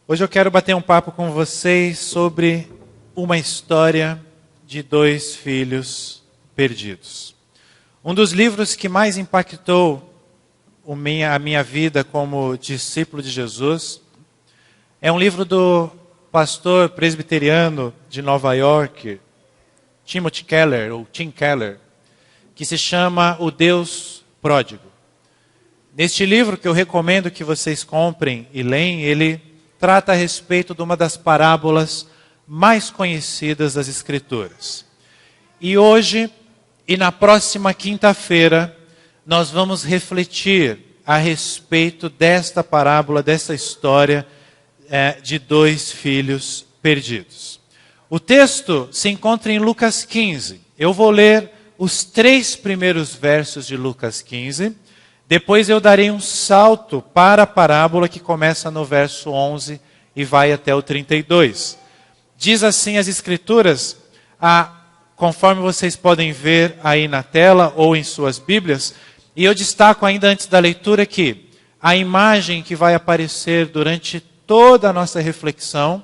Hoje eu quero bater um papo com vocês sobre uma história de dois filhos perdidos. Um dos livros que mais impactou a minha vida como discípulo de Jesus é um livro do pastor presbiteriano de Nova York, Timothy Keller, ou Tim Keller, que se chama O Deus Pródigo. Neste livro, que eu recomendo que vocês comprem e leem, ele trata a respeito de uma das parábolas mais conhecidas das Escrituras. E hoje, e na próxima quinta-feira, nós vamos refletir a respeito desta parábola, dessa história de dois filhos perdidos. O texto se encontra em Lucas 15. Eu vou ler os 3 primeiros versos de Lucas 15. Depois eu darei um salto para a parábola que começa no verso 11 e vai até o 32. Diz assim as Escrituras, conforme vocês podem ver aí na tela ou em suas Bíblias, e eu destaco ainda antes da leitura que a imagem que vai aparecer durante toda a nossa reflexão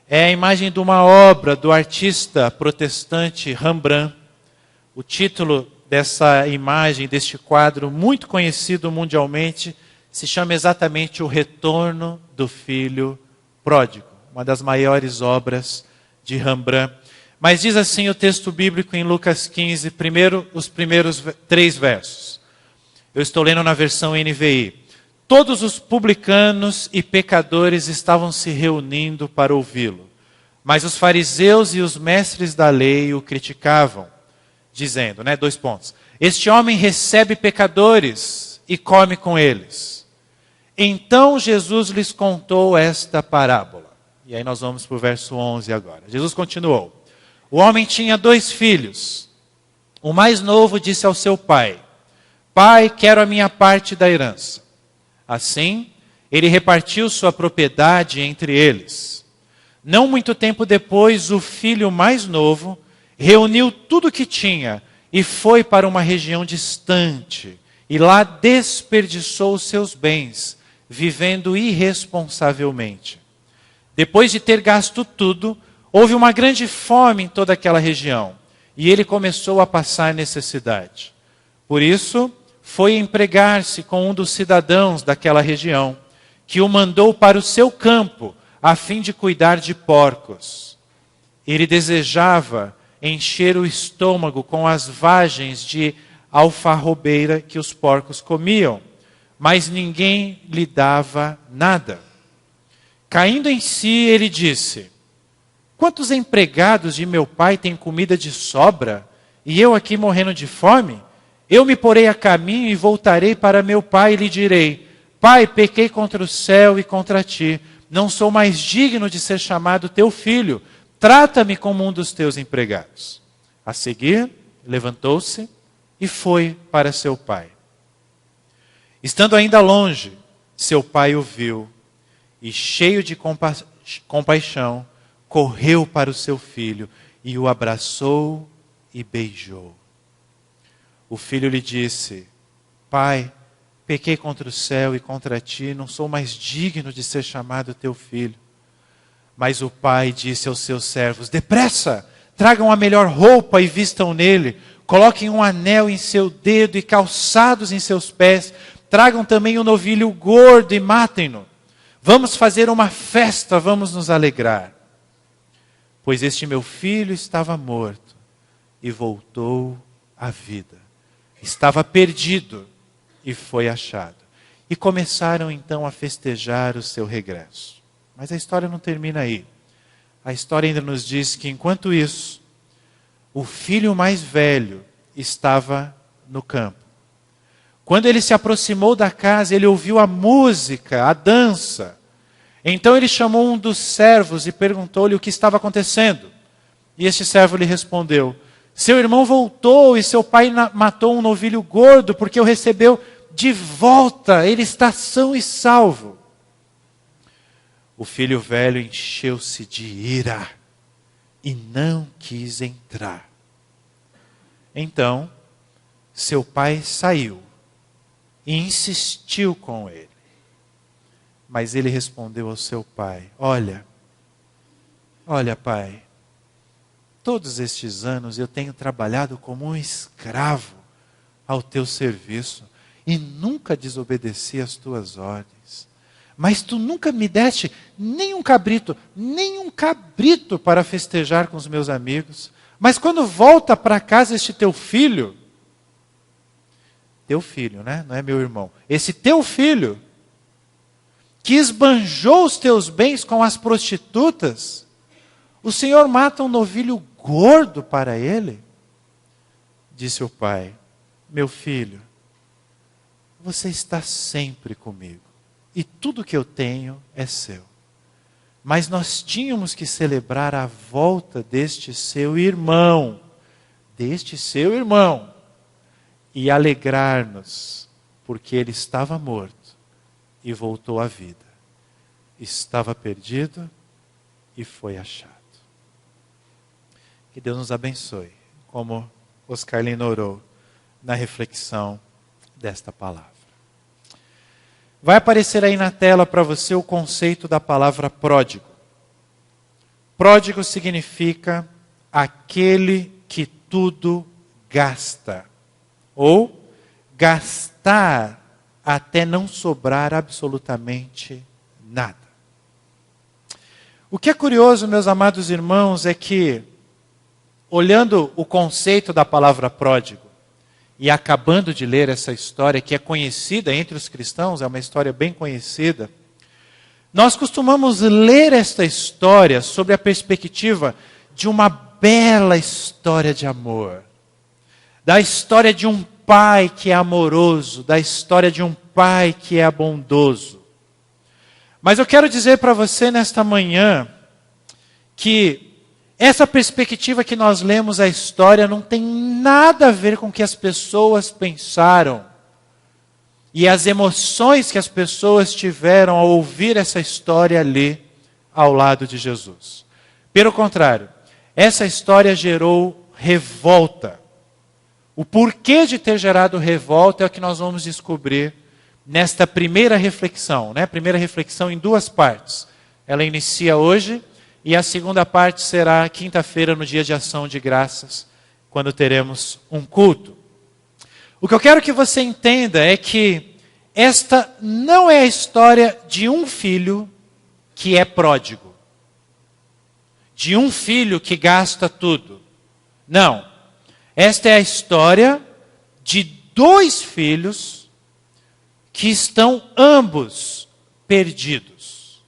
é a imagem de uma obra do artista protestante Rembrandt. O título dessa imagem, deste quadro muito conhecido mundialmente, se chama exatamente O Retorno do Filho Pródigo, uma das maiores obras de Rembrandt. Mas diz assim o texto bíblico em Lucas 15, os primeiros 3 versos. Eu estou lendo na versão NVI. Todos os publicanos e pecadores estavam se reunindo para ouvi-lo, mas os fariseus e os mestres da lei o criticavam, dizendo, 2 pontos. Este homem recebe pecadores e come com eles. Então Jesus lhes contou esta parábola. E aí nós vamos para o verso 11 agora. Jesus continuou. O homem tinha 2 filhos. O mais novo disse ao seu pai, Pai, quero a minha parte da herança. Assim, ele repartiu sua propriedade entre eles. Não muito tempo depois, o filho mais novo reuniu tudo o que tinha e foi para uma região distante. E lá desperdiçou os seus bens, vivendo irresponsavelmente. Depois de ter gasto tudo, houve uma grande fome em toda aquela região. E ele começou a passar necessidade. Por isso, foi empregar-se com um dos cidadãos daquela região, que o mandou para o seu campo, a fim de cuidar de porcos. Ele desejava encher o estômago com as vagens de alfarrobeira que os porcos comiam, mas ninguém lhe dava nada. Caindo em si, ele disse, quantos empregados de meu pai têm comida de sobra, e eu aqui morrendo de fome? Eu me porei a caminho e voltarei para meu pai e lhe direi, Pai, pequei contra o céu e contra ti, não sou mais digno de ser chamado teu filho, trata-me como um dos teus empregados. A seguir, levantou-se e foi para seu pai. Estando ainda longe, seu pai o viu e, cheio de compaixão, correu para o seu filho e o abraçou e beijou. O filho lhe disse, Pai, pequei contra o céu e contra ti, não sou mais digno de ser chamado teu filho. Mas o pai disse aos seus servos, depressa, tragam a melhor roupa e vistam nele, coloquem um anel em seu dedo e calçados em seus pés, tragam também um novilho gordo e matem-no. Vamos fazer uma festa, vamos nos alegrar. Pois este meu filho estava morto e voltou à vida. Estava perdido e foi achado. E começaram então a festejar o seu regresso. Mas a história não termina aí. A história ainda nos diz que enquanto isso, o filho mais velho estava no campo. Quando ele se aproximou da casa, ele ouviu a música, a dança. Então ele chamou um dos servos e perguntou-lhe o que estava acontecendo. E este servo lhe respondeu, seu irmão voltou e seu pai matou um novilho gordo porque o recebeu de volta, ele está são e salvo. O filho velho encheu-se de ira e não quis entrar. Então, seu pai saiu e insistiu com ele. Mas ele respondeu ao seu pai: olha, pai, todos estes anos eu tenho trabalhado como um escravo ao teu serviço e nunca desobedeci às tuas ordens. Mas tu nunca me deste nem um cabrito para festejar com os meus amigos. Mas quando volta para casa este teu filho, né? Não é meu irmão. Esse teu filho, que esbanjou os teus bens com as prostitutas, o Senhor mata um novilho gordo para ele? Disse o pai: meu filho, você está sempre comigo, e tudo que eu tenho é seu. Mas nós tínhamos que celebrar a volta deste seu irmão, e alegrar-nos, porque ele estava morto e voltou à vida. Estava perdido e foi achado. Que Deus nos abençoe, como Oscar Lino orou na reflexão desta palavra. Vai aparecer aí na tela para você o conceito da palavra pródigo. Pródigo significa aquele que tudo gasta, ou gastar até não sobrar absolutamente nada. O que é curioso, meus amados irmãos, é que, olhando o conceito da palavra pródigo, e acabando de ler essa história, que é conhecida entre os cristãos, é uma história bem conhecida, nós costumamos ler esta história sob a perspectiva de uma bela história de amor, da história de um pai que é amoroso, da história de um pai que é bondoso. Mas eu quero dizer para você nesta manhã que essa perspectiva que nós lemos a história não tem nada a ver com o que as pessoas pensaram e as emoções que as pessoas tiveram ao ouvir essa história ali ao lado de Jesus. Pelo contrário, essa história gerou revolta. O porquê de ter gerado revolta é o que nós vamos descobrir nesta primeira reflexão, né? Primeira reflexão em duas partes. Ela inicia hoje e a segunda parte será quinta-feira, no dia de ação de graças, quando teremos um culto. O que eu quero que você entenda é que esta não é a história de um filho que é pródigo, de um filho que gasta tudo. Não. Esta é a história de dois filhos que estão ambos perdidos.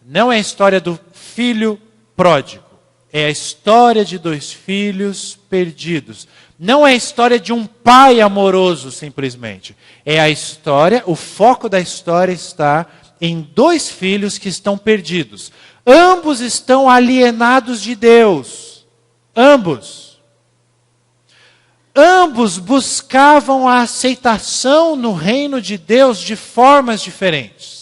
Não é a história do filho pródigo. É a história de dois filhos perdidos. Não é a história de um pai amoroso, simplesmente. É a história, o foco da história está em dois filhos que estão perdidos. Ambos estão alienados de Deus. Ambos. Ambos buscavam a aceitação no reino de Deus de formas diferentes.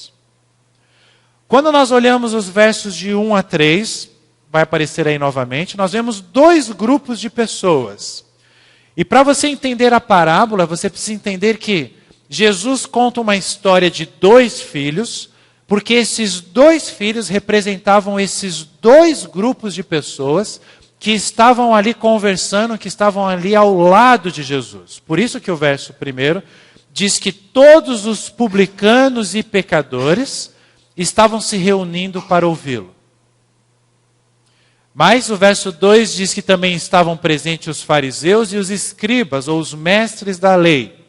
Quando nós olhamos os versos de 1 a 3, vai aparecer aí novamente, nós vemos dois grupos de pessoas. E para você entender a parábola, você precisa entender que Jesus conta uma história de dois filhos, porque esses dois filhos representavam esses dois grupos de pessoas que estavam ali conversando, que estavam ali ao lado de Jesus. Por isso que o verso 1 diz que todos os publicanos e pecadores estavam se reunindo para ouvi-lo. Mas o verso 2 diz que também estavam presentes os fariseus e os escribas, ou os mestres da lei.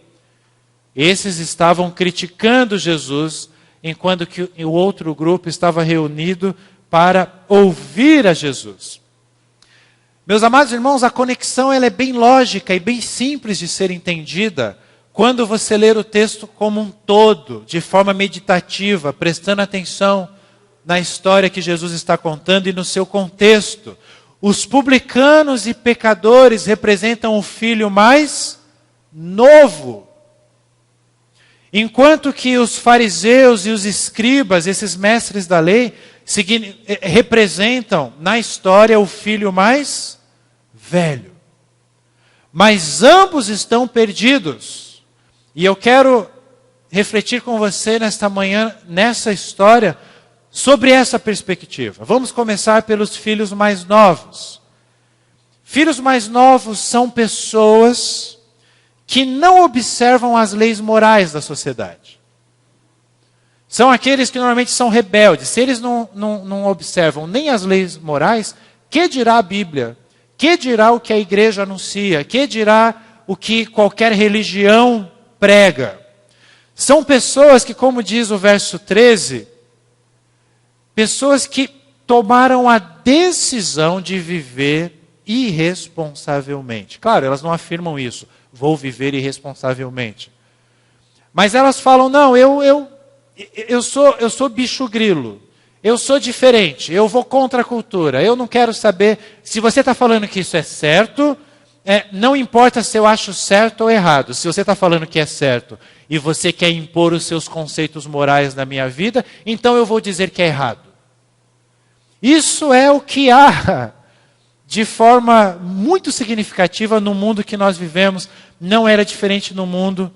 Esses estavam criticando Jesus, enquanto que o outro grupo estava reunido para ouvir a Jesus. Meus amados irmãos, a conexão ela é bem lógica e bem simples de ser entendida quando você ler o texto como um todo, de forma meditativa, prestando atenção na história que Jesus está contando e no seu contexto. Os publicanos e pecadores representam o filho mais novo. Enquanto que os fariseus e os escribas, esses mestres da lei, representam na história o filho mais velho. Mas ambos estão perdidos. E eu quero refletir com você nesta manhã, nessa história, sobre essa perspectiva. Vamos começar pelos filhos mais novos. Filhos mais novos são pessoas que não observam as leis morais da sociedade. São aqueles que normalmente são rebeldes. Se eles não observam nem as leis morais, que dirá a Bíblia? Que dirá o que a igreja anuncia? Que dirá o que qualquer religião prega? São pessoas que, como diz o verso 13, pessoas que tomaram a decisão de viver irresponsavelmente. Claro, elas não afirmam isso, vou viver irresponsavelmente. Mas elas falam, não, eu sou bicho grilo, eu sou diferente, eu vou contra a cultura, eu não quero saber, se você está falando que isso é certo, não importa se eu acho certo ou errado, se você está falando que é certo e você quer impor os seus conceitos morais na minha vida, então eu vou dizer que é errado. Isso é o que há de forma muito significativa no mundo que nós vivemos, não era diferente no mundo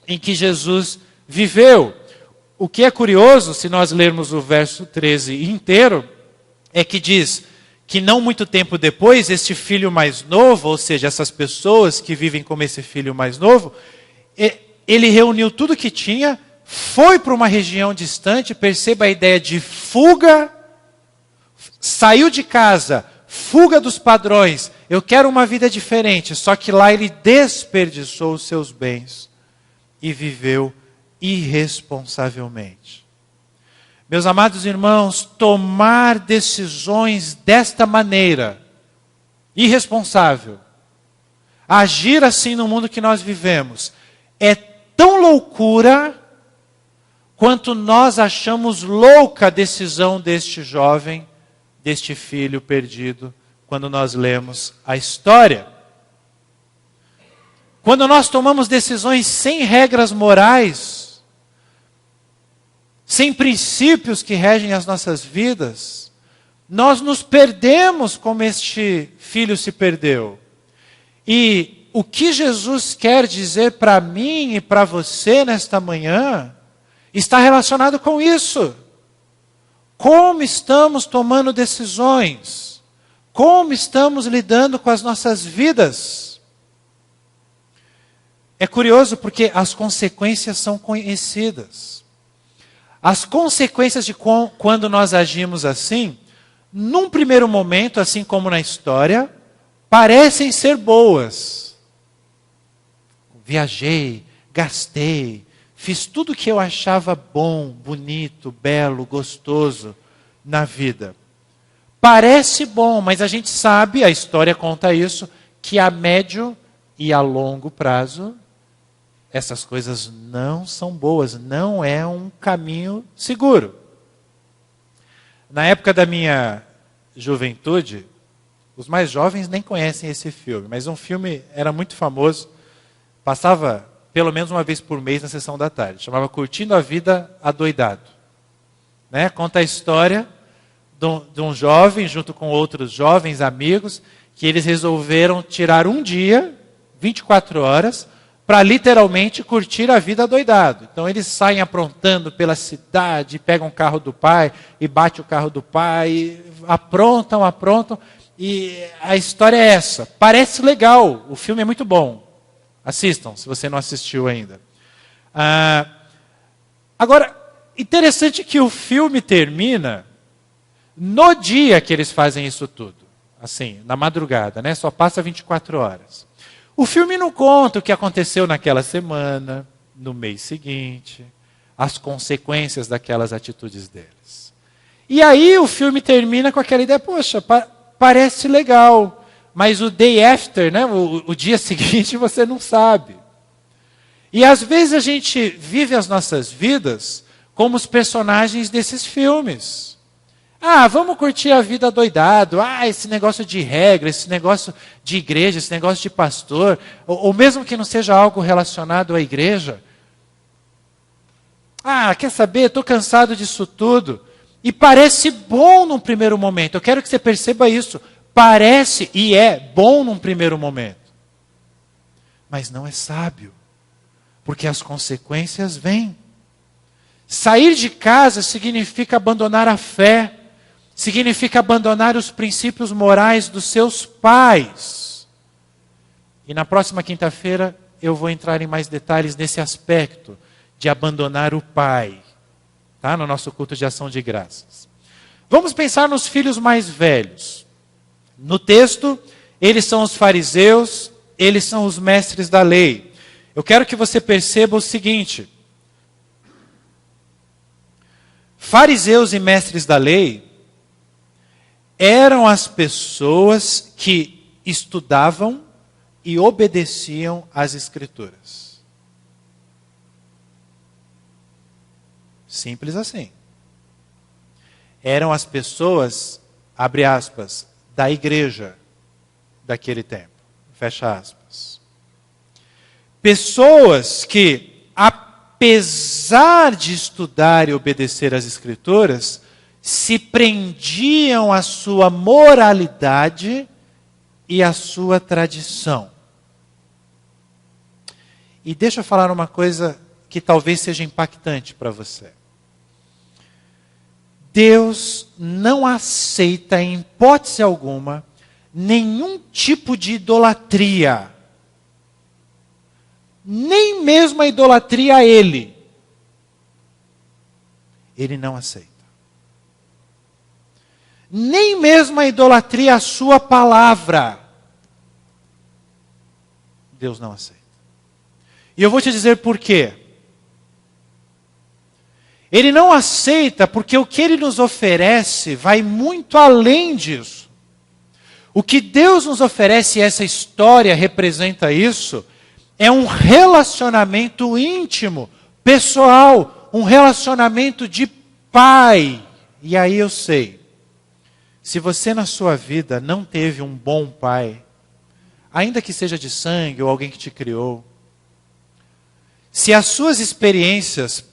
em que Jesus viveu. O que é curioso, se nós lermos o verso 13 inteiro, é que diz que não muito tempo depois, este filho mais novo, ou seja, essas pessoas que vivem como esse filho mais novo, ele reuniu tudo que tinha, foi para uma região distante, perceba a ideia de fuga, saiu de casa, fuga dos padrões, eu quero uma vida diferente, só que lá ele desperdiçou os seus bens e viveu irresponsavelmente. Meus amados irmãos, tomar decisões desta maneira, irresponsável, agir assim no mundo que nós vivemos, é tão loucura quanto nós achamos louca a decisão deste jovem, deste filho perdido, quando nós lemos a história. Quando nós tomamos decisões sem regras morais, sem princípios que regem as nossas vidas, nós nos perdemos como este filho se perdeu. E o que Jesus quer dizer para mim e para você nesta manhã, está relacionado com isso. Como estamos tomando decisões? Como estamos lidando com as nossas vidas? É curioso porque as consequências são conhecidas. As consequências de quando nós agimos assim, num primeiro momento, assim como na história, parecem ser boas. Viajei, gastei, fiz tudo o que eu achava bom, bonito, belo, gostoso na vida. Parece bom, mas a gente sabe, a história conta isso, que a médio e a longo prazo, essas coisas não são boas, não é um caminho seguro. Na época da minha juventude, os mais jovens nem conhecem esse filme, mas um filme era muito famoso, passava pelo menos uma vez por mês na sessão da tarde, chamava Curtindo a Vida Adoidado. Né? Conta a história de um jovem, junto com outros jovens amigos, que eles resolveram tirar um dia, 24 horas, para literalmente curtir a vida adoidado. Então eles saem aprontando pela cidade, pegam o carro do pai e bate o carro do pai, e aprontam, e a história é essa. Parece legal, o filme é muito bom. Assistam, se você não assistiu ainda. Agora, interessante que o filme termina no dia que eles fazem isso tudo. Assim, na madrugada, né? Só passa 24 horas. O filme não conta o que aconteceu naquela semana, no mês seguinte, as consequências daquelas atitudes deles. E aí o filme termina com aquela ideia, poxa, parece legal, mas o day after, né, o dia seguinte, você não sabe. E às vezes a gente vive as nossas vidas como os personagens desses filmes. Vamos curtir a vida doidado. Esse negócio de regra, esse negócio de igreja, esse negócio de pastor, ou mesmo que não seja algo relacionado à igreja. Quer saber? Estou cansado disso tudo. E parece bom num primeiro momento. Eu quero que você perceba isso. Parece e é bom num primeiro momento. Mas não é sábio. porque as consequências vêm. Sair de casa significa abandonar a fé, significa abandonar os princípios morais dos seus pais. E na próxima quinta-feira eu vou entrar em mais detalhes nesse aspecto de abandonar o pai, tá? No nosso culto de ação de graças. Vamos pensar nos filhos mais velhos. No texto, eles são os fariseus, eles são os mestres da lei. Eu quero que você perceba o seguinte: fariseus e mestres da lei eram as pessoas que estudavam e obedeciam às Escrituras. Simples assim. Eram as pessoas, abre aspas, da igreja daquele tempo, fecha aspas. Pessoas que, apesar de estudar e obedecer às Escrituras, se prendiam à sua moralidade e à sua tradição. E deixa eu falar uma coisa que talvez seja impactante para você. Deus não aceita, em hipótese alguma, nenhum tipo de idolatria. Nem mesmo a idolatria a Ele. Ele não aceita. Nem mesmo a idolatria à sua palavra. Deus não aceita. E eu vou te dizer por quê. Ele não aceita porque o que Ele nos oferece vai muito além disso. O que Deus nos oferece, e essa história representa isso, é um relacionamento íntimo, pessoal, um relacionamento de pai. E aí eu sei, se você na sua vida não teve um bom pai, ainda que seja de sangue ou alguém que te criou, se as suas experiências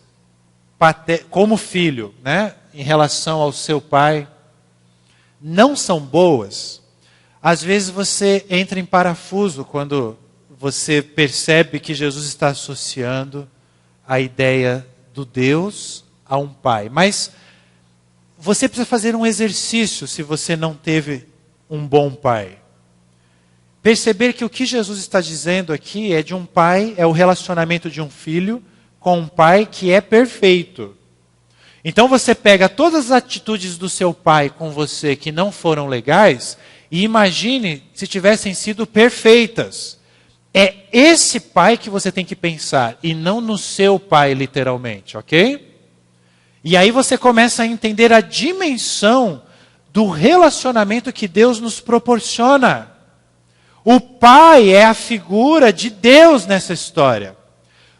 como filho, né, em relação ao seu pai, não são boas, às vezes você entra em parafuso quando você percebe que Jesus está associando a ideia do Deus a um pai. Mas você precisa fazer um exercício se você não teve um bom pai. Perceber que o que Jesus está dizendo aqui é de um pai, é o relacionamento de um filho com um pai que é perfeito. Então você pega todas as atitudes do seu pai com você que não foram legais e imagine se tivessem sido perfeitas. É esse pai que você tem que pensar e não no seu pai literalmente, ok? E aí você começa a entender a dimensão do relacionamento que Deus nos proporciona. O pai é a figura de Deus nessa história.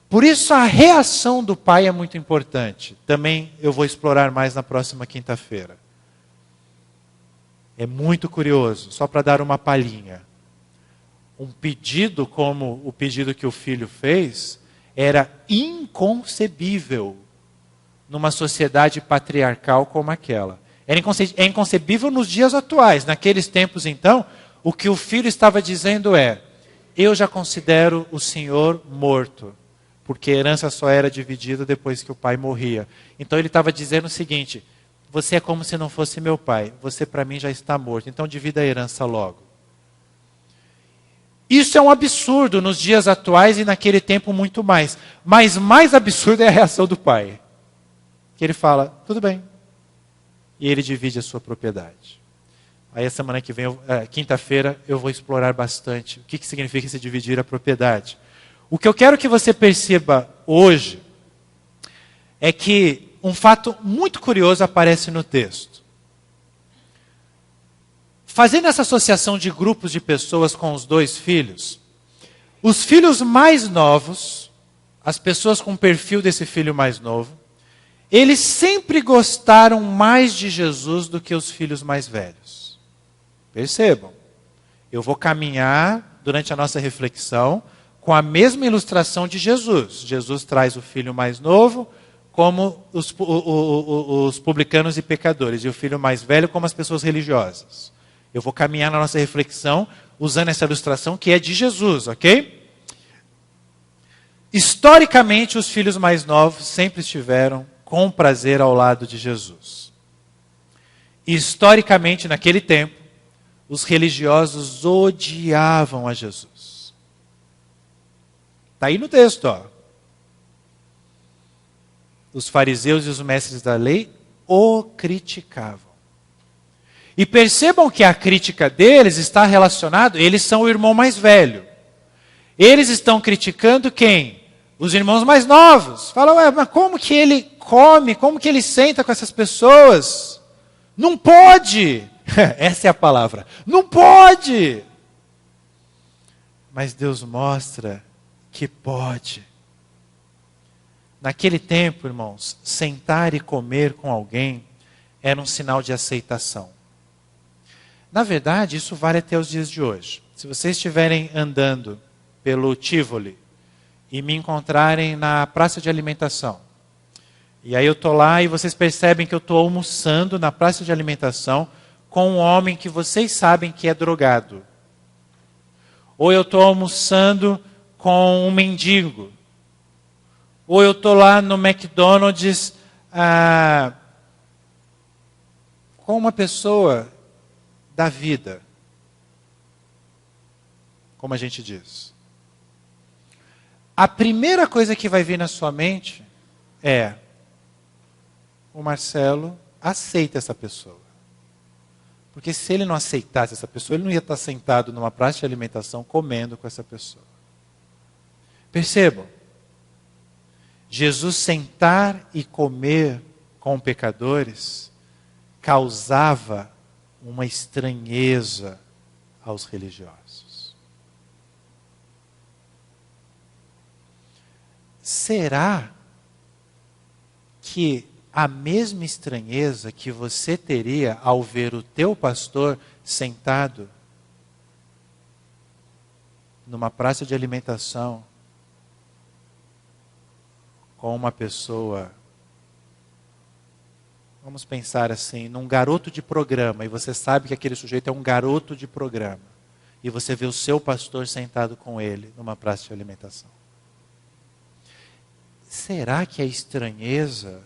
Por isso a reação do pai é muito importante. Também eu vou explorar mais na próxima quinta-feira. É muito curioso, só para dar uma palhinha. Um pedido como o pedido que o filho fez era inconcebível numa sociedade patriarcal como aquela. É inconcebível nos dias atuais. Naqueles tempos, então, o que o filho estava dizendo é: eu já considero o senhor morto. Porque a herança só era dividida depois que o pai morria. Então ele estava dizendo o seguinte: você é como se não fosse meu pai. Você para mim já está morto. Então divida a herança logo. Isso é um absurdo nos dias atuais e naquele tempo muito mais. Mas mais absurdo é a reação do pai. Que ele fala, tudo bem. E ele divide a sua propriedade. Aí a semana que vem, quinta-feira, eu vou explorar bastante o que significa se dividir a propriedade. O que eu quero que você perceba hoje é que um fato muito curioso aparece no texto. Fazendo essa associação de grupos de pessoas com os dois filhos, os filhos mais novos, as pessoas com o perfil desse filho mais novo, eles sempre gostaram mais de Jesus do que os filhos mais velhos. Percebam, eu vou caminhar durante a nossa reflexão com a mesma ilustração de Jesus. Jesus traz o filho mais novo como os publicanos e pecadores, e o filho mais velho como as pessoas religiosas. Eu vou caminhar na nossa reflexão usando essa ilustração que é de Jesus, ok? Historicamente, os filhos mais novos sempre estiveram com prazer ao lado de Jesus. Historicamente, naquele tempo, os religiosos odiavam a Jesus. Está aí no texto, ó. Os fariseus e os mestres da lei o criticavam. E percebam que a crítica deles está relacionada, eles são o irmão mais velho. Eles estão criticando quem? Os irmãos mais novos. Falam, mas como que ele come, como que ele senta com essas pessoas? Não pode! Essa é a palavra. Não pode! Mas Deus mostra que pode. Naquele tempo, irmãos, sentar e comer com alguém era um sinal de aceitação. Na verdade, isso vale até os dias de hoje. Se vocês estiverem andando pelo Tivoli e me encontrarem na praça de alimentação, e aí eu estou lá e vocês percebem que eu estou almoçando na praça de alimentação com um homem que vocês sabem que é drogado. Ou eu estou almoçando com um mendigo. Ou eu estou lá no McDonald's com uma pessoa da vida, como a gente diz. A primeira coisa que vai vir na sua mente é: o Marcelo aceita essa pessoa. Porque se ele não aceitasse essa pessoa, ele não ia estar sentado numa praça de alimentação comendo com essa pessoa. Percebam, Jesus sentar e comer com pecadores causava uma estranheza aos religiosos. Será que a mesma estranheza que você teria ao ver o teu pastor sentado numa praça de alimentação com uma pessoa, vamos pensar assim, num garoto de programa, e você sabe que aquele sujeito é um garoto de programa, e você vê o seu pastor sentado com ele numa praça de alimentação? Será que a estranheza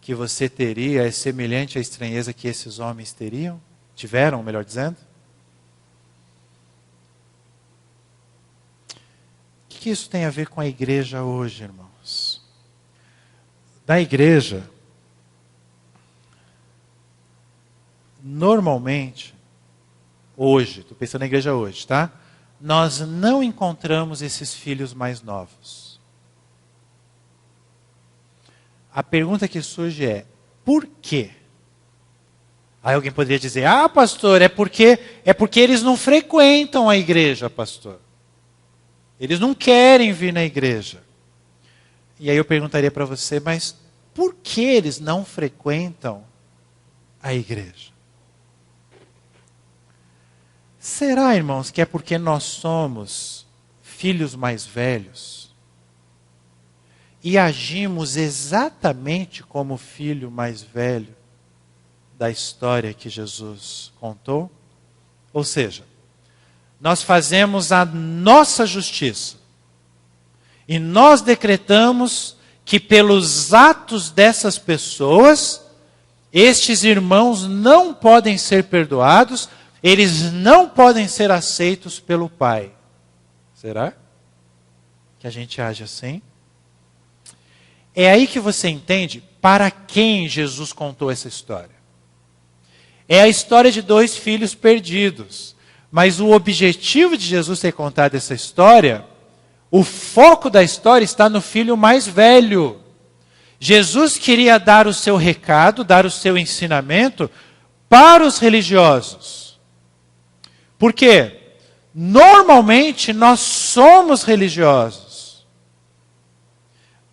que você teria é semelhante à estranheza que esses homens tiveram, melhor dizendo? O que isso tem a ver com a igreja hoje, irmãos? Na igreja, normalmente, hoje, estou pensando na igreja hoje, tá? Nós não encontramos esses filhos mais novos. A pergunta que surge é: por quê? Aí alguém poderia dizer: pastor, é porque eles não frequentam a igreja, pastor. Eles não querem vir na igreja. E aí eu perguntaria para você: mas por que eles não frequentam a igreja? Será, irmãos, que é porque nós somos filhos mais velhos e agimos exatamente como o filho mais velho da história que Jesus contou? Ou seja, nós fazemos a nossa justiça e nós decretamos que pelos atos dessas pessoas, estes irmãos não podem ser perdoados, eles não podem ser aceitos pelo Pai. Será que a gente age assim? É aí que você entende para quem Jesus contou essa história. É a história de dois filhos perdidos. Mas o objetivo de Jesus ter contado essa história, o foco da história está no filho mais velho. Jesus queria dar o seu recado, dar o seu ensinamento para os religiosos. Por quê? Normalmente nós somos religiosos.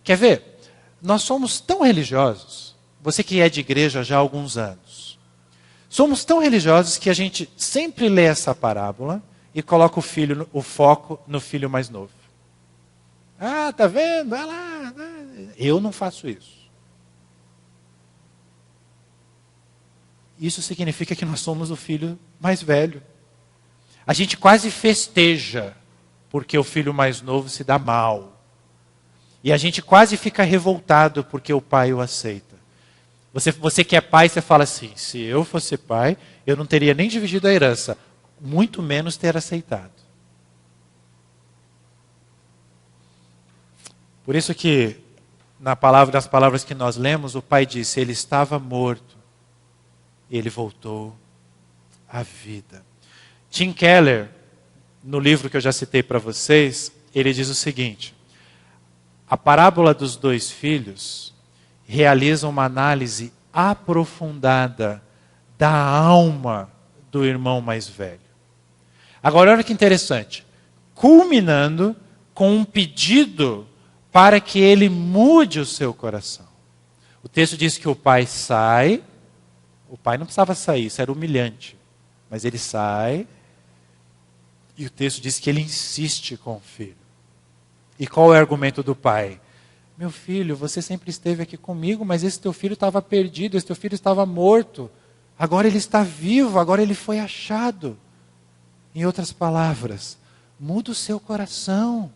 Quer ver? Nós somos tão religiosos, você que é de igreja já há alguns anos, somos tão religiosos que a gente sempre lê essa parábola e coloca o foco no filho mais novo. Tá vendo? Vai lá. Eu não faço isso. Isso significa que nós somos o filho mais velho. A gente quase festeja porque o filho mais novo se dá mal. E a gente quase fica revoltado porque o pai o aceita. Você que é pai, você fala assim, se eu fosse pai, eu não teria nem dividido a herança, muito menos ter aceitado. Por isso que, nas palavras que nós lemos, o pai disse, ele estava morto, e ele voltou à vida. Tim Keller, no livro que eu já citei para vocês, ele diz o seguinte, a parábola dos dois filhos realiza uma análise aprofundada da alma do irmão mais velho. Agora, olha que interessante. Culminando com um pedido para que ele mude o seu coração. O texto diz que o pai sai. O pai não precisava sair, isso era humilhante. Mas ele sai. E o texto diz que ele insiste com o filho. E qual é o argumento do pai? Meu filho, você sempre esteve aqui comigo, mas esse teu filho estava perdido, esse teu filho estava morto. Agora ele está vivo, agora ele foi achado. Em outras palavras, muda o seu coração.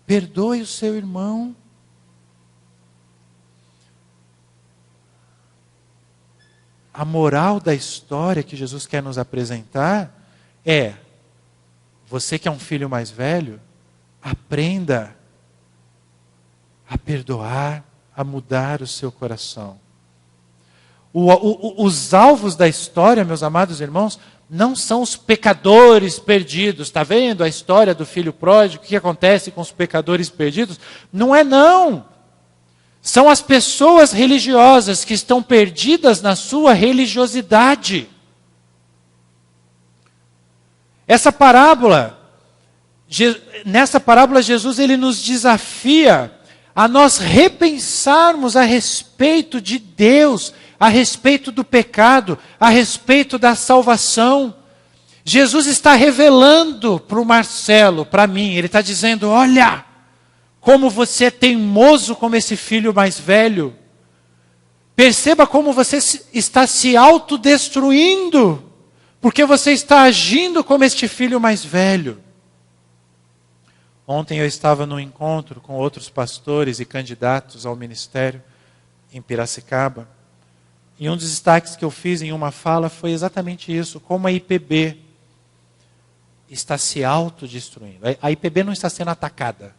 Perdoe o seu irmão. A moral da história que Jesus quer nos apresentar é, você que é um filho mais velho, aprenda a perdoar, a mudar o seu coração. Os alvos da história, meus amados irmãos, não são os pecadores perdidos. Está vendo a história do filho pródigo? O que acontece com os pecadores perdidos? Não é não. São as pessoas religiosas que estão perdidas na sua religiosidade. Nessa parábola, Jesus ele nos desafia a nós repensarmos a respeito de Deus, a respeito do pecado, a respeito da salvação. Jesus está revelando para o Marcelo, para mim, ele está dizendo, olha, como você é teimoso como esse filho mais velho. Perceba como você está se autodestruindo, porque você está agindo como este filho mais velho. Ontem eu estava num encontro com outros pastores e candidatos ao ministério em Piracicaba. E um dos destaques que eu fiz em uma fala foi exatamente isso, como a IPB está se autodestruindo. A IPB não está sendo atacada.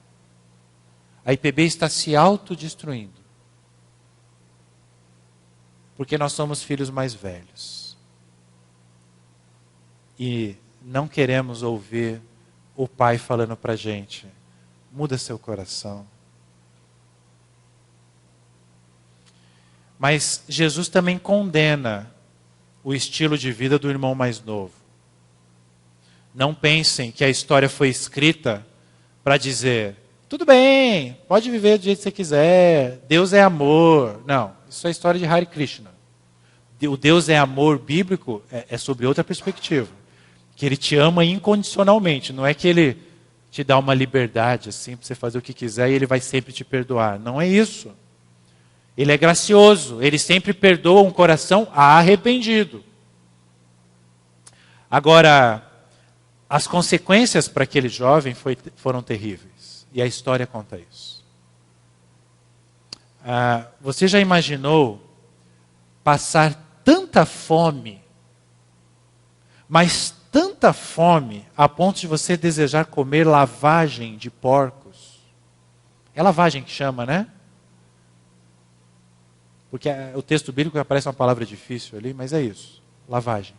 A IPB está se autodestruindo. Porque nós somos filhos mais velhos. E não queremos ouvir o pai falando para a gente, muda seu coração. Mas Jesus também condena o estilo de vida do irmão mais novo. Não pensem que a história foi escrita para dizer, tudo bem, pode viver do jeito que você quiser, Deus é amor. Não, isso é a história de Hare Krishna. O Deus é amor bíblico é sobre outra perspectiva. Que ele te ama incondicionalmente, não é que ele te dá uma liberdade assim para você fazer o que quiser e ele vai sempre te perdoar. Não é isso. Ele é gracioso, ele sempre perdoa um coração arrependido. Agora, as consequências para aquele jovem foram terríveis. E a história conta isso. Você já imaginou passar tanta fome, mas tanta fome, a ponto de você desejar comer lavagem de porcos? É lavagem que chama, né? Porque o texto bíblico aparece uma palavra difícil ali, mas é isso, lavagem.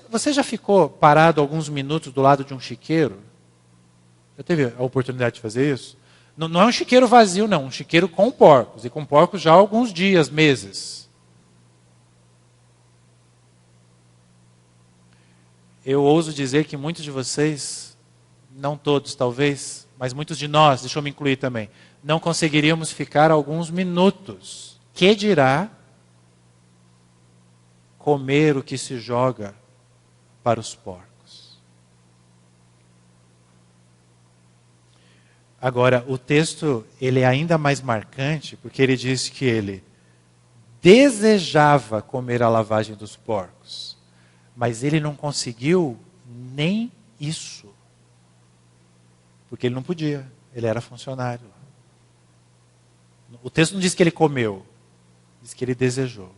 Você já ficou parado alguns minutos do lado de um chiqueiro? Já teve a oportunidade de fazer isso? Não é um chiqueiro vazio, não, um chiqueiro com porcos, e com porcos já há alguns dias, meses. Eu ouso dizer que muitos de vocês, não todos talvez, mas muitos de nós, deixa eu me incluir também, não conseguiríamos ficar alguns minutos. Que dirá comer o que se joga para os porcos? Agora, o texto ele é ainda mais marcante, porque ele diz que ele desejava comer a lavagem dos porcos, mas ele não conseguiu Nem isso. Porque ele não podia, ele era funcionário. O texto não diz que ele comeu, diz que ele desejou.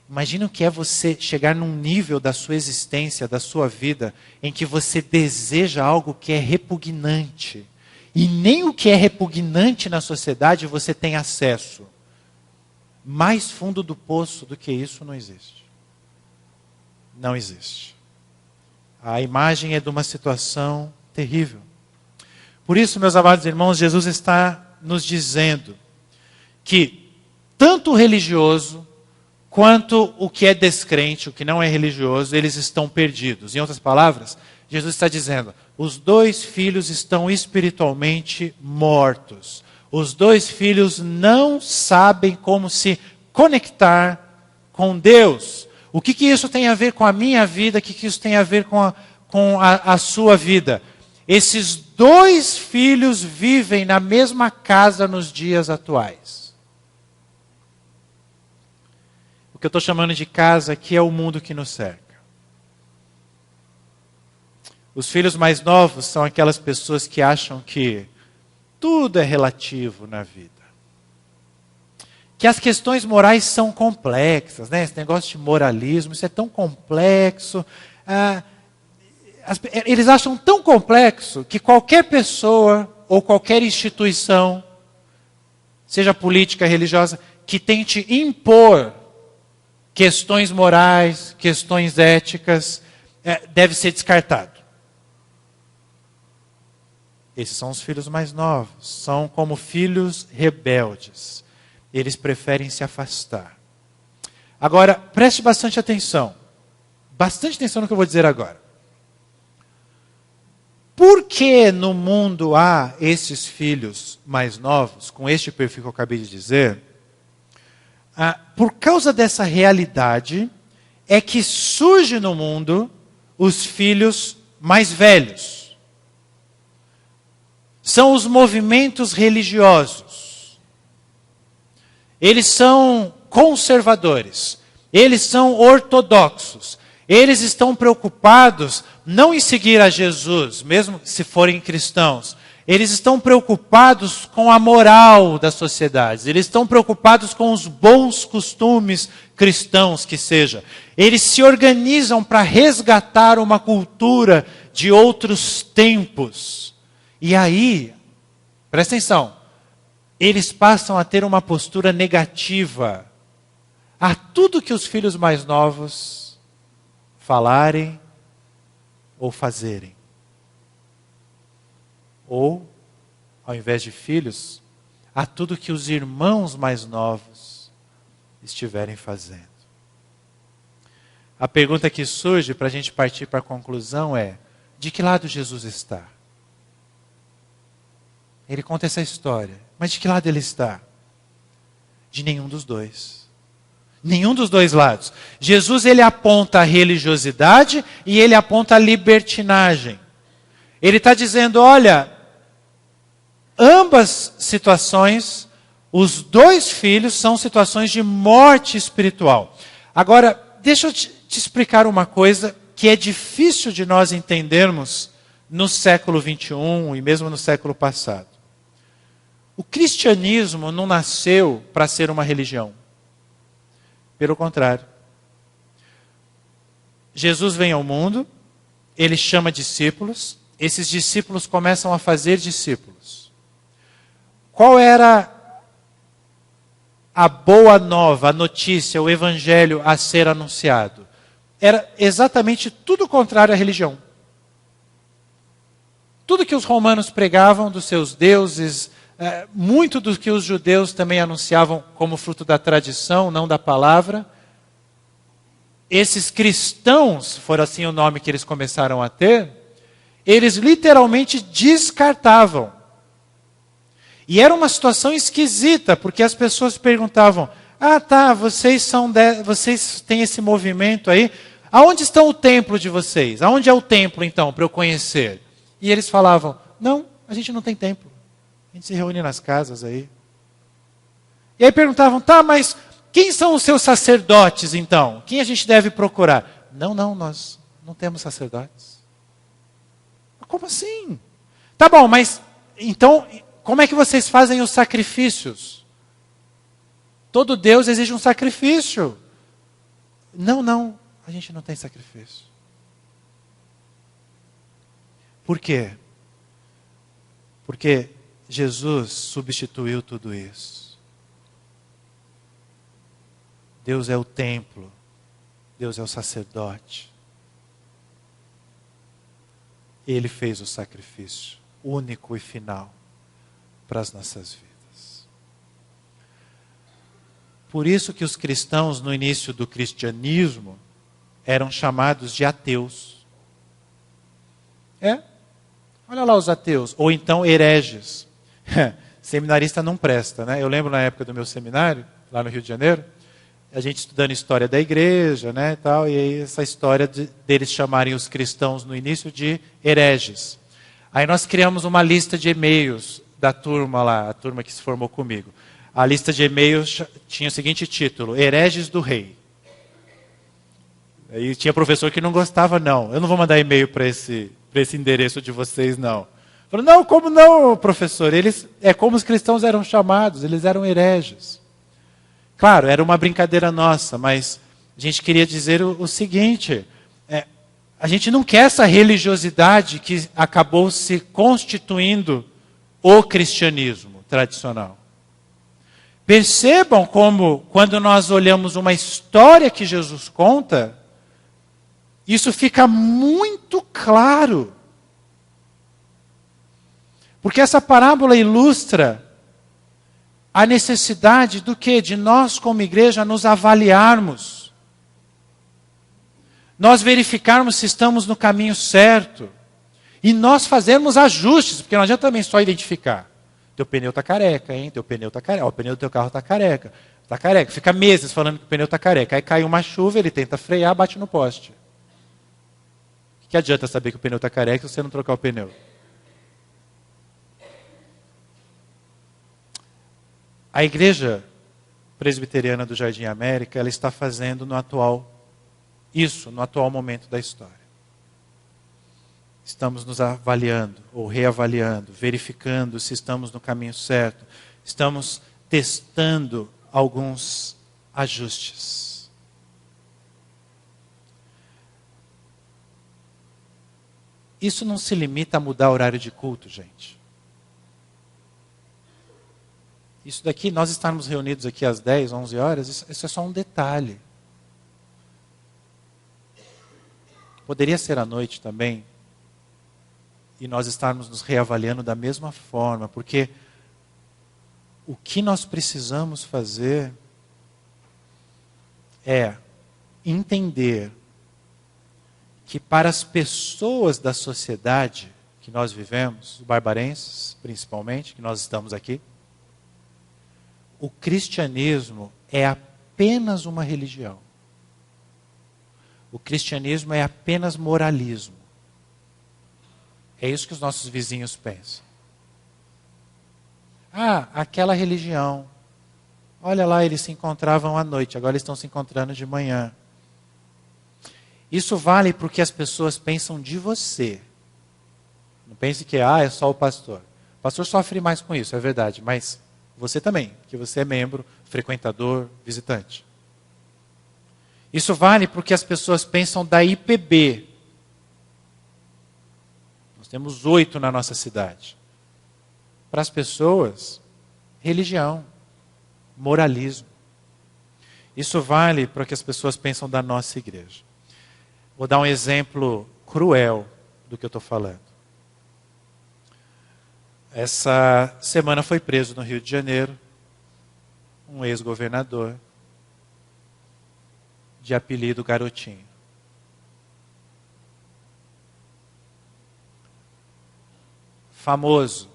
Imagina o que é você chegar num nível da sua existência, da sua vida, em que você deseja algo que é repugnante. E nem o que é repugnante na sociedade você tem acesso. Mais fundo do poço do que isso não existe. Não existe. A imagem é de uma situação terrível. Por isso, meus amados irmãos, Jesus está nos dizendo que tanto o religioso quanto o que é descrente, o que não é religioso, eles estão perdidos. Em outras palavras, Jesus está dizendo, os dois filhos estão espiritualmente mortos. Os dois filhos não sabem como se conectar com Deus. O que isso tem a ver com a minha vida? O que isso tem a ver com a sua vida? Esses dois filhos vivem na mesma casa nos dias atuais. O que eu estou chamando de casa aqui é o mundo que nos cerca. Os filhos mais novos são aquelas pessoas que acham que tudo é relativo na vida. Que as questões morais são complexas, né? Esse negócio de moralismo, isso é tão complexo. Eles acham tão complexo que qualquer pessoa ou qualquer instituição, seja política, religiosa, que tente impor questões morais, questões éticas, deve ser descartado. Esses são os filhos mais novos, são como filhos rebeldes. Eles preferem se afastar. Agora, preste bastante atenção no que eu vou dizer agora. Por que no mundo há esses filhos mais novos, com este perfil que eu acabei de dizer? Por causa dessa realidade, é que surge no mundo os filhos mais velhos. São os movimentos religiosos. Eles são conservadores. Eles são ortodoxos. Eles estão preocupados não em seguir a Jesus, mesmo se forem cristãos. Eles estão preocupados com a moral das sociedades. Eles estão preocupados com os bons costumes cristãos que seja. Eles se organizam para resgatar uma cultura de outros tempos. E aí, presta atenção, eles passam a ter uma postura negativa a tudo que os filhos mais novos falarem ou fazerem. Ou, ao invés de filhos, a tudo que os irmãos mais novos estiverem fazendo. A pergunta que surge para a gente partir para a conclusão é, de que lado Jesus está? Ele conta essa história, mas de que lado ele está? De nenhum dos dois. Nenhum dos dois lados. Jesus, ele aponta a religiosidade e ele aponta a libertinagem. Ele está dizendo, olha, ambas situações, os dois filhos são situações de morte espiritual. Agora, deixa eu te explicar uma coisa que é difícil de nós entendermos no século XXI e mesmo no século passado. O cristianismo não nasceu para ser uma religião. Pelo contrário. Jesus vem ao mundo, ele chama discípulos, esses discípulos começam a fazer discípulos. Qual era a boa nova, a notícia, o evangelho a ser anunciado? Era exatamente tudo o contrário à religião. Tudo que os romanos pregavam dos seus deuses, muito do que os judeus também anunciavam como fruto da tradição, não da palavra. Esses cristãos, for assim o nome que eles começaram a ter, eles literalmente descartavam. E era uma situação esquisita, porque as pessoas perguntavam, vocês têm esse movimento aí, aonde está o templo de vocês? Aonde é o templo então, para eu conhecer? E eles falavam, não, a gente não tem templo. A gente se reúne nas casas aí. E aí perguntavam, mas quem são os seus sacerdotes então? Quem a gente deve procurar? Não, nós não temos sacerdotes. Como assim? Tá bom, mas então, como é que vocês fazem os sacrifícios? Todo Deus exige um sacrifício. Não, a gente não tem sacrifício. Por quê? Porque Jesus substituiu tudo isso. Deus é o templo. Deus é o sacerdote. Ele fez o sacrifício único e final para as nossas vidas. Por isso que os cristãos no início do cristianismo eram chamados de ateus. Olha lá os ateus, ou então hereges. Seminarista não presta, né? Eu lembro na época do meu seminário, lá no Rio de Janeiro, a gente estudando história da igreja, né, tal, e aí essa história deles chamarem os cristãos no início de hereges. Aí nós criamos uma lista de e-mails da turma lá, a turma que se formou comigo. A lista de e-mails tinha o seguinte título: Hereges do Rei. Aí tinha professor que não gostava, não. Eu não vou mandar e-mail para esse endereço de vocês, não. Falou, não, como não, professor? É como os cristãos eram chamados, eles eram hereges. Claro, era uma brincadeira nossa, mas a gente queria dizer o seguinte, a gente não quer essa religiosidade que acabou se constituindo o cristianismo tradicional. Percebam como, quando nós olhamos uma história que Jesus conta, isso fica muito claro. Porque essa parábola ilustra a necessidade do quê? De nós, como igreja, nos avaliarmos. Nós verificarmos se estamos no caminho certo. E nós fazermos ajustes, porque não adianta também só identificar. Teu pneu está careca, hein? Teu pneu está careca. O pneu do teu carro está careca. Está careca. Fica meses falando que o pneu está careca. Aí cai uma chuva, ele tenta frear, bate no poste. O que adianta saber que o pneu está careca se você não trocar o pneu? A igreja presbiteriana do Jardim América, ela está fazendo no atual momento da história. Estamos nos avaliando ou reavaliando, verificando se estamos no caminho certo. Estamos testando alguns ajustes. Isso não se limita a mudar o horário de culto, gente. Isso daqui, nós estarmos reunidos aqui às 10, 11 horas, isso é só um detalhe. Poderia ser à noite também, e nós estarmos nos reavaliando da mesma forma, porque o que nós precisamos fazer é entender que para as pessoas da sociedade que nós vivemos, os barbarenses principalmente, que nós estamos aqui, o cristianismo é apenas uma religião. O cristianismo é apenas moralismo. É isso que os nossos vizinhos pensam. Aquela religião. Olha lá, eles se encontravam à noite, agora eles estão se encontrando de manhã. Isso vale porque as pessoas pensam de você. Não pense que é só o pastor. O pastor sofre mais com isso, é verdade, mas você também, que você é membro, frequentador, visitante. Isso vale porque as pessoas pensam da IPB. Nós temos 8 na nossa cidade. Para as pessoas, religião, moralismo. Isso vale para que as pessoas pensam da nossa igreja. Vou dar um exemplo cruel do que eu estou falando. Essa semana foi preso no Rio de Janeiro um ex-governador de apelido Garotinho. Famoso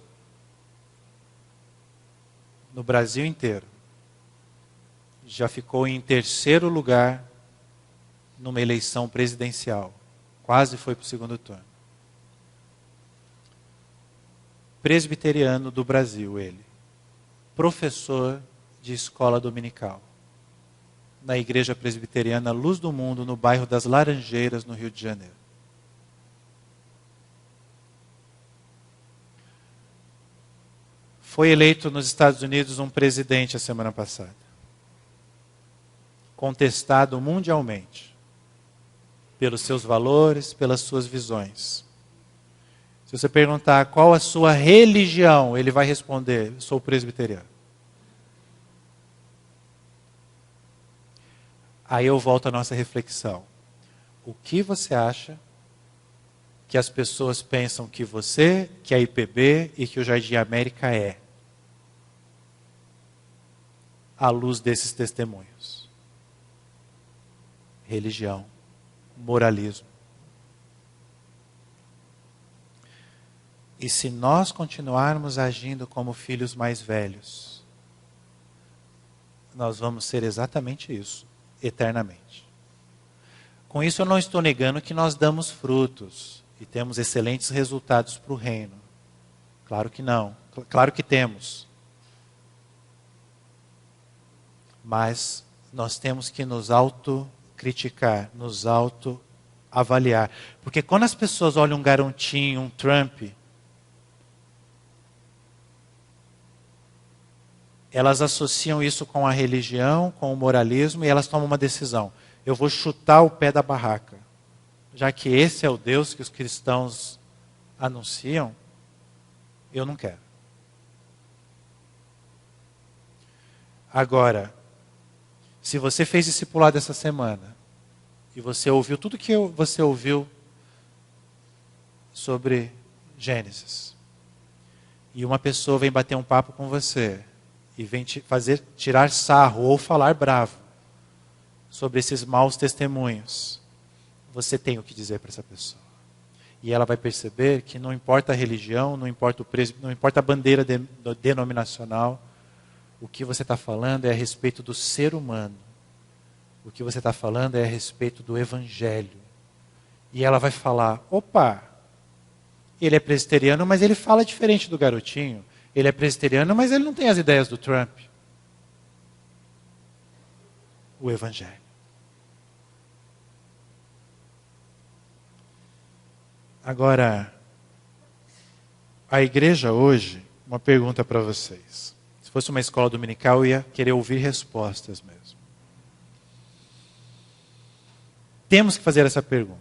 no Brasil inteiro. Já ficou em 3º lugar numa eleição presidencial. Quase foi para o 2º turno. Presbiteriano do Brasil, ele. Professor de escola dominical. Na igreja presbiteriana Luz do Mundo, no bairro das Laranjeiras, no Rio de Janeiro. Foi eleito nos Estados Unidos um presidente a semana passada, contestado mundialmente pelos seus valores, pelas suas visões. Se você perguntar qual a sua religião, ele vai responder: sou presbiteriano. Aí eu volto à nossa reflexão. O que você acha que as pessoas pensam que você, que a IPB e que o Jardim América é? À luz desses testemunhos. Religião, moralismo. E se nós continuarmos agindo como filhos mais velhos, nós vamos ser exatamente isso, eternamente. Com isso eu não estou negando que nós damos frutos e temos excelentes resultados para o reino. Claro que não, claro que temos. Mas nós temos que nos autocriticar, nos autoavaliar. Porque quando as pessoas olham um garotinho, um Trump, elas associam isso com a religião, com o moralismo, e elas tomam uma decisão. Eu vou chutar o pé da barraca. Já que esse é o Deus que os cristãos anunciam, eu não quero. Agora, se você fez discipulado essa semana, e você ouviu tudo que você ouviu sobre Gênesis, e uma pessoa vem bater um papo com você, e vem te fazer tirar sarro ou falar bravo sobre esses maus testemunhos, você tem o que dizer para essa pessoa. E ela vai perceber que não importa a religião, não importa a bandeira denominacional, o que você está falando é a respeito do ser humano. O que você está falando é a respeito do Evangelho. E ela vai falar: opa, ele é presbiteriano, mas ele fala diferente do garotinho. Ele é presbiteriano, mas ele não tem as ideias do Trump. O Evangelho. Agora, a igreja hoje, uma pergunta para vocês. Se fosse uma escola dominical, eu ia querer ouvir respostas mesmo. Temos que fazer essa pergunta.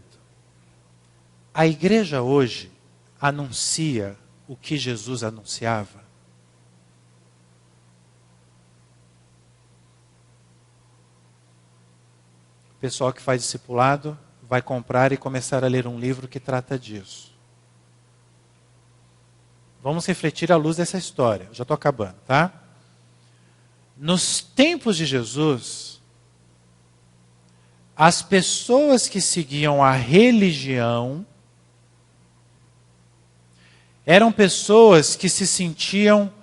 A igreja hoje anuncia o que Jesus anunciava? O pessoal que faz discipulado vai comprar e começar a ler um livro que trata disso. Vamos refletir à luz dessa história. Eu já estou acabando, tá? Nos tempos de Jesus, as pessoas que seguiam a religião eram pessoas que se sentiam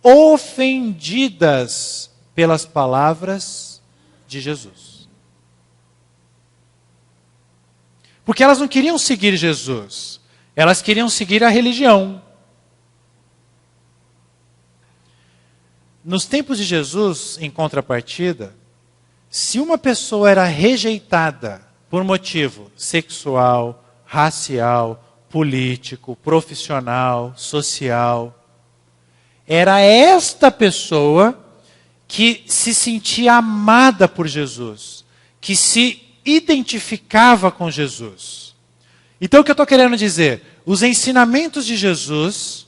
ofendidas pelas palavras de Jesus. Porque elas não queriam seguir Jesus, elas queriam seguir a religião. Nos tempos de Jesus, em contrapartida, se uma pessoa era rejeitada por motivo sexual, racial, político, profissional, social, era esta pessoa que se sentia amada por Jesus, que se identificava com Jesus. Então o que eu estou querendo dizer? Os ensinamentos de Jesus,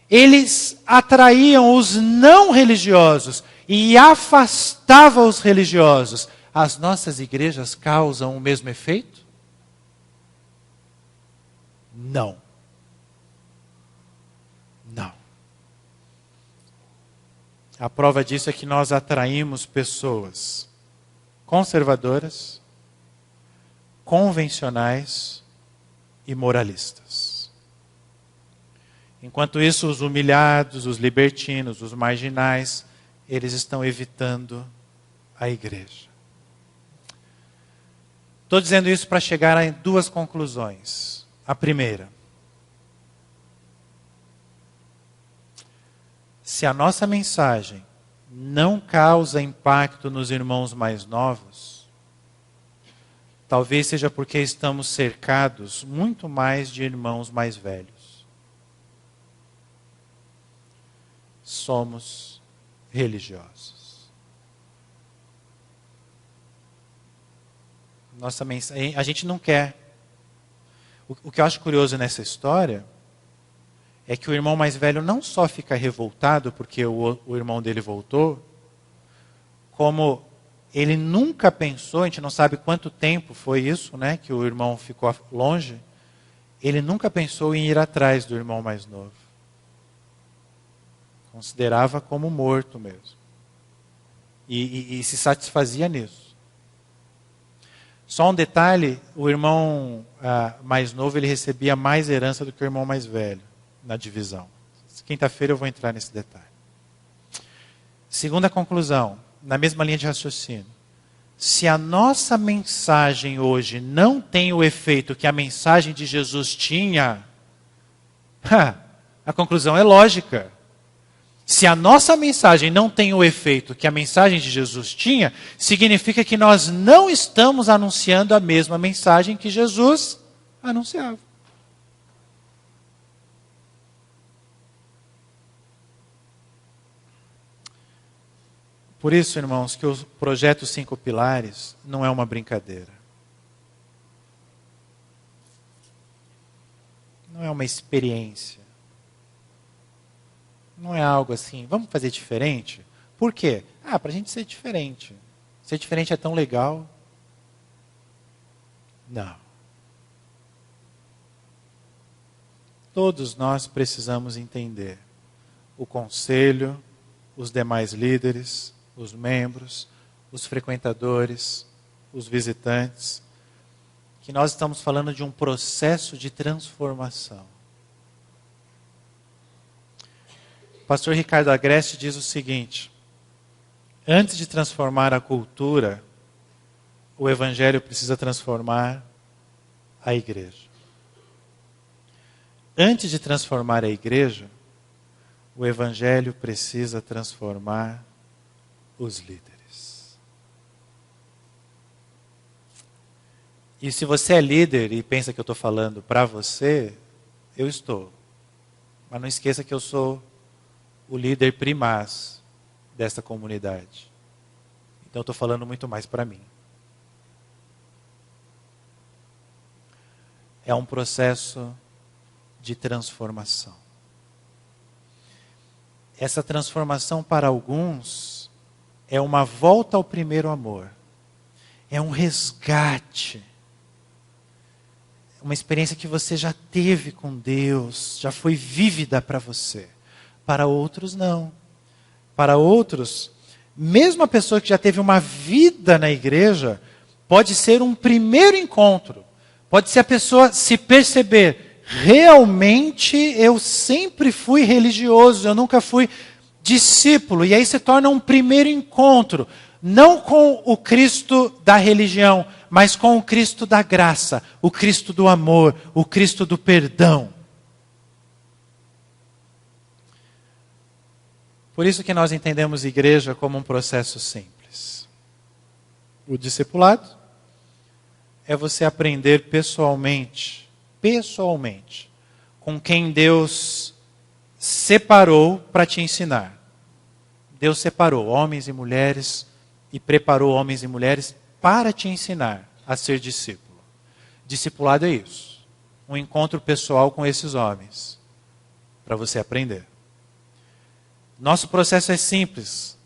eles atraíam os não religiosos e afastavam os religiosos. As nossas igrejas causam o mesmo efeito? Não. Não. A prova disso é que nós atraímos pessoas conservadoras, convencionais e moralistas. Enquanto isso, os humilhados, os libertinos, os marginais, eles estão evitando a igreja. Estou dizendo isso para chegar a duas conclusões. A primeira: se a nossa mensagem não causa impacto nos irmãos mais novos, talvez seja porque estamos cercados muito mais de irmãos mais velhos. somos religiosos. A gente não quer. O que eu acho curioso nessa história é que o irmão mais velho não só fica revoltado porque o irmão dele voltou, como ele nunca pensou, a gente não sabe quanto tempo foi isso, né, que o irmão ficou longe, ele nunca pensou em ir atrás do irmão mais novo. Considerava como morto mesmo. E se satisfazia nisso. Só um detalhe, o irmão mais novo ele recebia mais herança do que o irmão mais velho na divisão. Quinta-feira eu vou entrar nesse detalhe. Segunda conclusão, na mesma linha de raciocínio. Se a nossa mensagem hoje não tem o efeito que a mensagem de Jesus tinha, a conclusão é lógica. Se a nossa mensagem não tem o efeito que a mensagem de Jesus tinha, significa que nós não estamos anunciando a mesma mensagem que Jesus anunciava. Por isso, irmãos, que o projeto 5 Pilares não é uma brincadeira. Não é uma experiência. Não é algo assim, vamos fazer diferente? Por quê? Para a gente ser diferente. Ser diferente é tão legal. Não. Todos nós precisamos entender. O conselho, os demais líderes, os membros, os frequentadores, os visitantes, que nós estamos falando de um processo de transformação. O pastor Ricardo Agreste diz o seguinte: antes de transformar a cultura, o evangelho precisa transformar a igreja. Antes de transformar a igreja, o evangelho precisa transformar os líderes. E se você é líder e pensa que eu estou falando para você, eu estou. Mas não esqueça que eu sou o líder primaz desta comunidade. Então eu estou falando muito mais para mim. É um processo de transformação. Essa transformação para alguns é uma volta ao primeiro amor. É um resgate. Uma experiência que você já teve com Deus, já foi vívida para você. Para outros, não. Para outros, mesmo a pessoa que já teve uma vida na igreja, pode ser um primeiro encontro. Pode ser a pessoa se perceber, realmente eu sempre fui religioso, eu nunca fui discípulo. E aí se torna um primeiro encontro, não com o Cristo da religião, mas com o Cristo da graça, o Cristo do amor, o Cristo do perdão. Por isso que nós entendemos igreja como um processo simples. O discipulado é você aprender pessoalmente, com quem Deus separou para te ensinar. Deus separou homens e mulheres e preparou homens e mulheres para te ensinar a ser discípulo. Discipulado é isso. Um encontro pessoal com esses homens, para você aprender. Nosso processo é simples,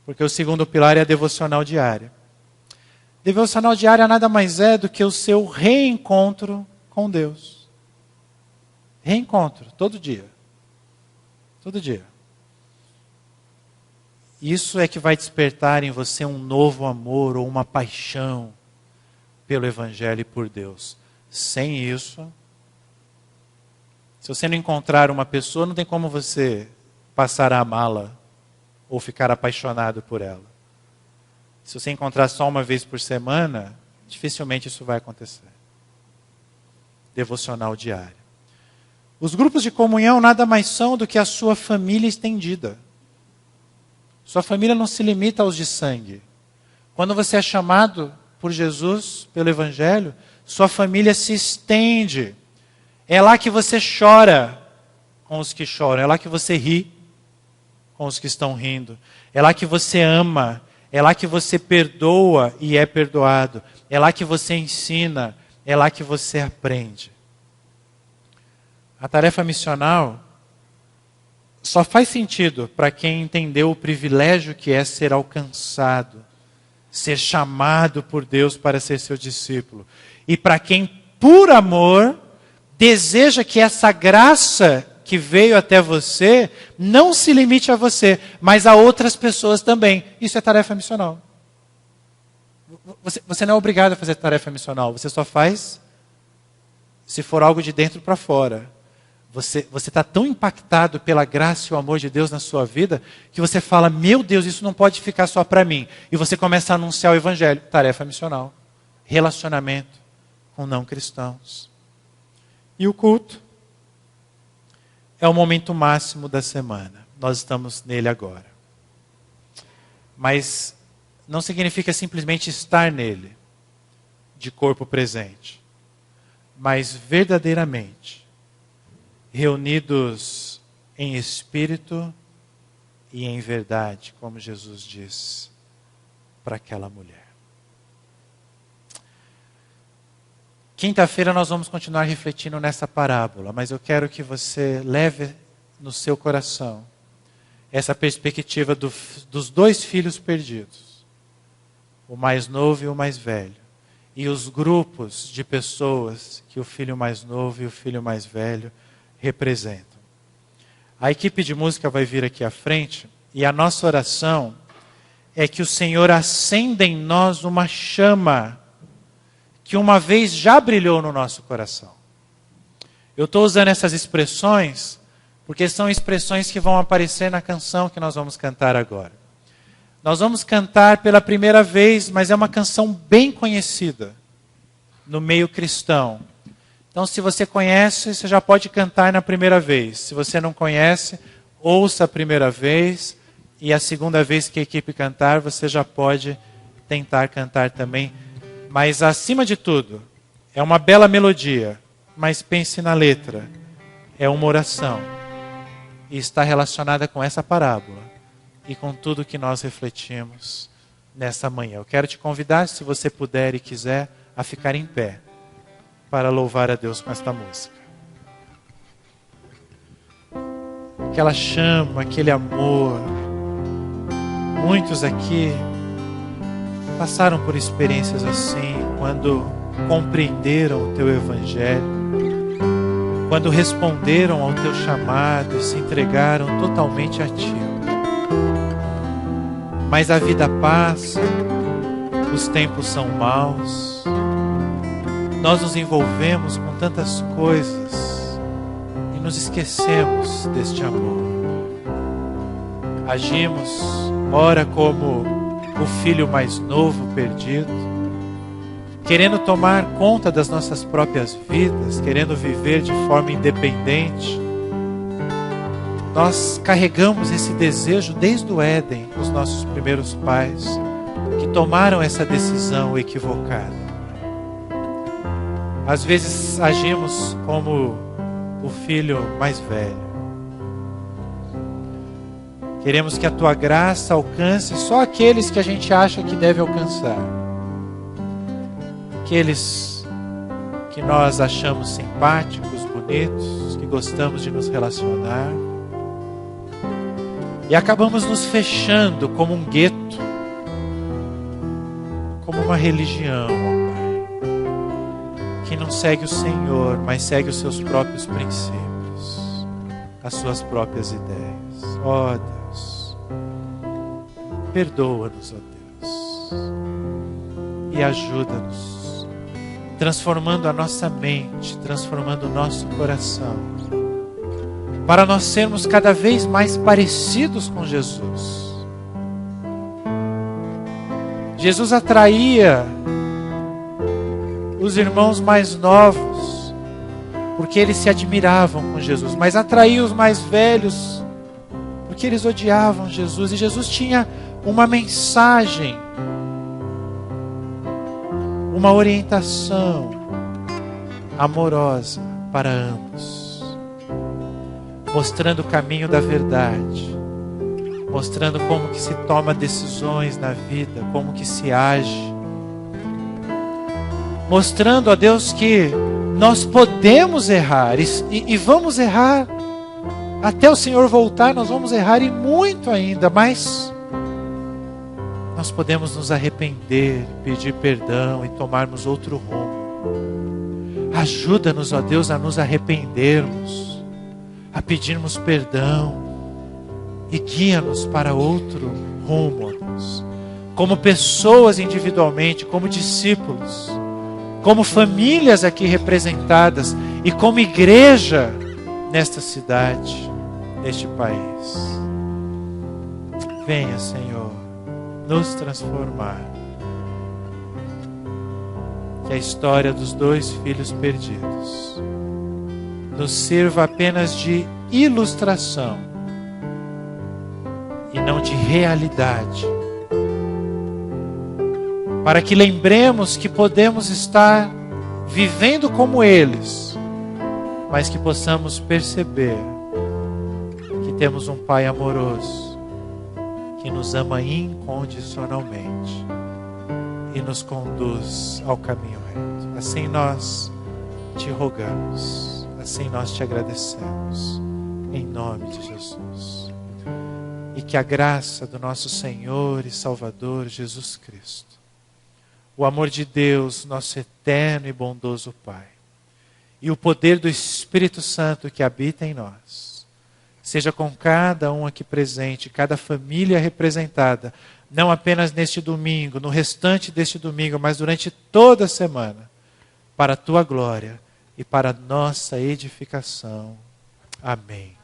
porque o segundo pilar é a devocional diária. Devocional diária nada mais é do que o seu reencontro com Deus. Reencontro, todo dia. Todo dia. Isso é que vai despertar em você um novo amor ou uma paixão pelo Evangelho e por Deus. Sem isso, se você não encontrar uma pessoa, não tem como você passar a amá-la ou ficar apaixonado por ela. Se você encontrar só uma vez por semana, dificilmente isso vai acontecer. Devocional diário. Os grupos de comunhão nada mais são do que a sua família estendida. Sua família não se limita aos de sangue. Quando você é chamado por Jesus, pelo Evangelho, sua família se estende. É lá que você chora com os que choram, é lá que você ri. com os que estão rindo. É lá que você ama. É lá que você perdoa e é perdoado. É lá que você ensina. É lá que você aprende. A tarefa missional só faz sentido para quem entendeu o privilégio que é ser alcançado, ser chamado por Deus para ser seu discípulo. E para quem, por amor, deseja que essa graça que veio até você não se limite a você, mas a outras pessoas também. Isso é tarefa missional. Você não é obrigado a fazer tarefa missional, você só faz se for algo de dentro para fora. Você está tão impactado pela graça e o amor de Deus na sua vida, que você fala, meu Deus, isso não pode ficar só para mim. E você começa a anunciar o evangelho. Tarefa missional. Relacionamento com não cristãos. E o culto é o momento máximo da semana. Nós estamos nele agora. Mas não significa simplesmente estar nele, de corpo presente. Mas verdadeiramente reunidos em espírito e em verdade, como Jesus disse para aquela mulher. Quinta-feira nós vamos continuar refletindo nessa parábola, mas eu quero que você leve no seu coração essa perspectiva dos dois filhos perdidos, o mais novo e o mais velho, e os grupos de pessoas que o filho mais novo e o filho mais velho representam. A equipe de música vai vir aqui à frente e a nossa oração é que o Senhor acenda em nós uma chama que uma vez já brilhou no nosso coração. Eu estou usando essas expressões porque são expressões que vão aparecer na canção que nós vamos cantar agora. Nós vamos cantar pela primeira vez, mas é uma canção bem conhecida no meio cristão. Então, se você conhece, você já pode cantar na primeira vez. Se você não conhece, ouça a primeira vez. E a segunda vez que a equipe cantar, você já pode tentar cantar também. Mas, acima de tudo, é uma bela melodia. Mas pense na letra. É uma oração. E está relacionada com essa parábola. E com tudo que nós refletimos nessa manhã. Eu quero te convidar, se você puder e quiser, a ficar em pé para louvar a Deus com esta música. Aquela chama, aquele amor. Muitos aqui passaram por experiências assim, quando compreenderam o teu evangelho, quando responderam ao teu chamado e se entregaram totalmente a ti. Mas a vida passa, os tempos são maus, nós nos envolvemos com tantas coisas e nos esquecemos deste amor. Agimos, ora como o filho mais novo perdido, querendo tomar conta das nossas próprias vidas, querendo viver de forma independente. Nós carregamos esse desejo desde o Éden, os nossos primeiros pais, que tomaram essa decisão equivocada. Às vezes agimos como o filho mais velho. Queremos que a tua graça alcance só aqueles que a gente acha que deve alcançar. Aqueles que nós achamos simpáticos, bonitos, que gostamos de nos relacionar. E acabamos nos fechando como um gueto, como uma religião, que não segue o Senhor, mas segue os seus próprios princípios, as suas próprias ideias. Ó Deus, perdoa-nos, ó Deus, e ajuda-nos, transformando a nossa mente, transformando o nosso coração, para nós sermos cada vez mais parecidos com Jesus. Jesus atraía os irmãos mais novos, porque eles se admiravam com Jesus, mas atraía os mais velhos, porque eles odiavam Jesus. E Jesus tinha uma mensagem, uma orientação amorosa para ambos, mostrando o caminho da verdade, mostrando como que se toma decisões na vida, como que se age. Mostrando a Deus que nós podemos errar e vamos errar. Até o Senhor voltar, nós vamos errar e muito ainda, mas nós podemos nos arrepender, pedir perdão e tomarmos outro rumo. Ajuda-nos, ó Deus, a nos arrependermos, a pedirmos perdão e guia-nos para outro rumo, ó Deus. Como pessoas individualmente, como discípulos, como famílias aqui representadas e como igreja nesta cidade, neste país. Venha, Senhor, nos transformar. Que a história dos 2 filhos perdidos nos sirva apenas de ilustração e não de realidade. Para que lembremos que podemos estar vivendo como eles, mas que possamos perceber que temos um Pai amoroso, que nos ama incondicionalmente e nos conduz ao caminho reto. Assim nós te rogamos, assim nós te agradecemos, em nome de Jesus. E que a graça do nosso Senhor e Salvador Jesus Cristo, o amor de Deus, nosso eterno e bondoso Pai, e o poder do Espírito Santo que habita em nós, seja com cada um aqui presente, cada família representada, não apenas neste domingo, no restante deste domingo, mas durante toda a semana, para a tua glória e para a nossa edificação. Amém.